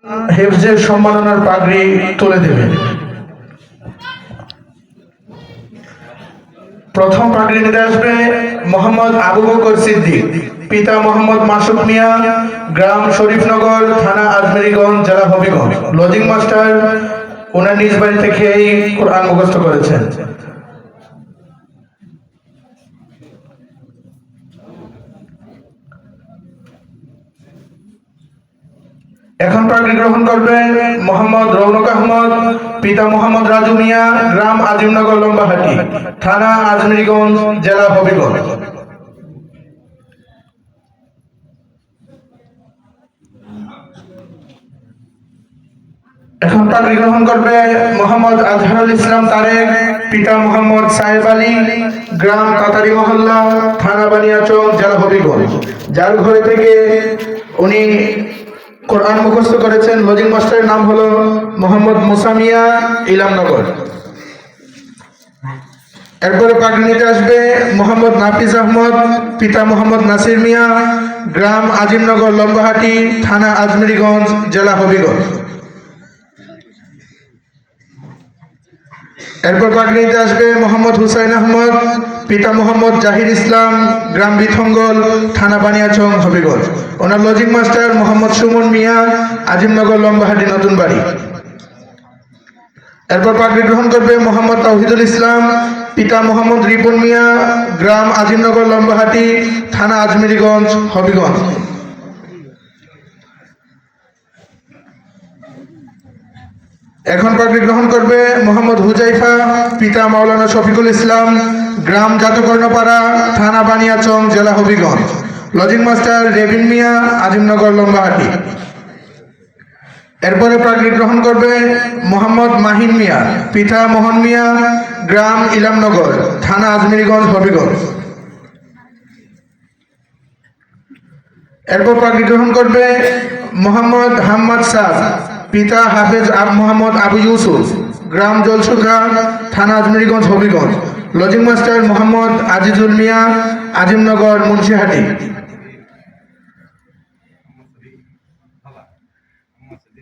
হেফজের সম্মাননার পাগড়ি তুলে দেবেন। প্রথম পাগড়ি নিতে আসবে মোহাম্মদ আবু বকর সিদ্দিক, পিতা মোহাম্মদ মাসুদ মিয়া, গ্রাম শরীফনগর, থানা আজমেরীগঞ্জ, জেলা হবিগঞ্জ। লজিং মাস্টার ওনার নিজ বাড়ি থেকে এই কোরআন মুখস্থ করেছেন। এখন পাগড়ি গ্রহণ করবে মোহাম্মদ রৌনক আহমদ, পিতা মোহাম্মদ রাজু মিয়া, গ্রাম আজিমনগর লম্বাহাটি, থানা আজমেরীগঞ্জ, জেলা হবিগঞ্জ। এখন পাগড়ি গ্রহণ করবে মোহাম্মদ আজহারুল ইসলাম তারেক, পিতা মোহাম্মদ সাহেব আলী, গ্রাম কাতারি মহল্লা, থানা বানিয়াচং, জেলা হবিগঞ্জ। যার ঘরে থেকে উনি কোরআন মুখস্থ করেছেন। লজিং মাস্টারের নাম হলো মোহাম্মদ মুসা মিয়া, ইলামনগর। এরপরে পাগড়ি নিতে আসবে মোহাম্মদ নাফিজ আহমদ, পিতা মোহাম্মদ নাসির মিয়া, গ্রাম আজিমনগর লম্বাহাটি, থানা আজমেরীগঞ্জ, জেলা হবিগঞ্জ। এরপর পাগড়ি নিতে আসবে মোহাম্মদ হুসাইন আহমদ, পিতা মোহাম্মদ জাহির ইসলাম, গ্রাম বিথঙ্গল, থানা বানিয়াচং, হবিগঞ্জ। ওনার লজিং মাস্টার মোহাম্মদ সুমন মিয়া, আজিমনগর লম্বাহাটি, নতুন বাড়ি। এরপর পাগড়ি গ্রহণ করবে মোহাম্মদ তাওহিদুল ইসলাম, পিতা মোহাম্মদ রিপন মিয়া, গ্রাম আজিমনগর লম্বাহাটি, থানা আজমেরীগঞ্জ, হবিগঞ্জ। এখন পাগড়ি গ্রহণ করবে মোহাম্মদ হুজাইফা, পিতা মাওলানা শফিকুল ইসলাম, গ্রাম জাতকর্ণপাড়া, থানা বানিয়াচং, জেলা হবিগঞ্জ। লজিং মাস্টার রেবিন মিয়া, আজিমনগর লম্বাহাটি। এরপরে পাগড়ি গ্রহণ করবে মোহাম্মদ মাহিন মিয়া, পিতা মোহন মিয়া, গ্রাম ইলামনগর, থানা আজমেরীগঞ্জ, হবিগঞ্জ। এরপর পাগড়ি গ্রহণ করবে মোহাম্মদ হাম্মাদ সাদ, পিতা হাফেজ মোহাম্মদ আবু ইউসুফ, গ্রাম জলসুখা, থানা আজমেরীগঞ্জ, হবিগঞ্জ। লজিং মাস্টার মোহাম্মদ আজিজুল মিয়া, আজিমনগর, মুন্সিহাটি।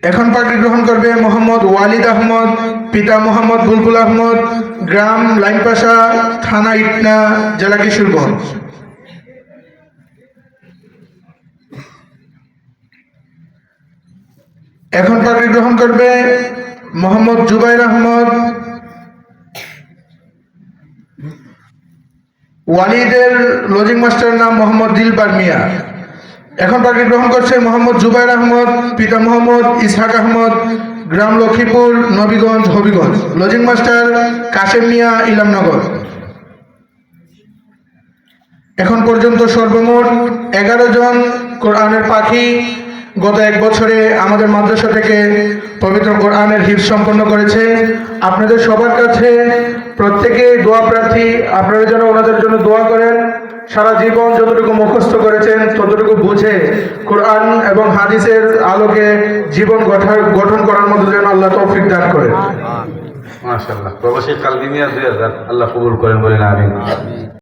এখন পাগড়ি গ্রহণ করবে মোহাম্মদ ওয়ালিদ আহমদ, পিতা মোহাম্মদ বুলবুল আহমদ, গ্রাম লাইনপাশা, থানা ইটনা, জেলা কিশোরগঞ্জ। এখন পাগড়ি গ্রহণ করবে মোহাম্মদ জুবাইর আহমদ। ওয়ালিদের লজিং মাস্টারের নাম মোহাম্মদ দিলবার মিয়া। এখন পাগড়ি গ্রহণ করছে মোহাম্মদ জুবাইর আহমদ, পিতা মোহাম্মদ ইসহাক আহমদ, গ্রাম লক্ষ্মীপুর, নবীগঞ্জ, হবিগঞ্জ। লজিং মাস্টার কাশেম মিয়া, ইলামনগর। এখন পর্যন্ত সর্বমোট 11 জন কোরআনের পাখি গত 1 বছরে আমাদের মাদ্রাসা থেকে পবিত্র কোরআনের হিফজ সম্পন্ন করেছে। আপনাদের সবার কাছে প্রত্যেকে দোয়া প্রার্থী, আপনারা যেন ওনাদের জন্য দোয়া করেন। সারা জীবন যতটুকু মুখস্থ করেছেন ততটুকু বুঝে কোরআন এবং হাদিসের আলোকে জীবন গঠন করার মতো যেন আল্লাহ তৌফিক দান করেন। মাশাআল্লাহ। প্রবাসী কালবি মিয়া 2000 আল্লাহ কবুল করেন বলেন আমিন।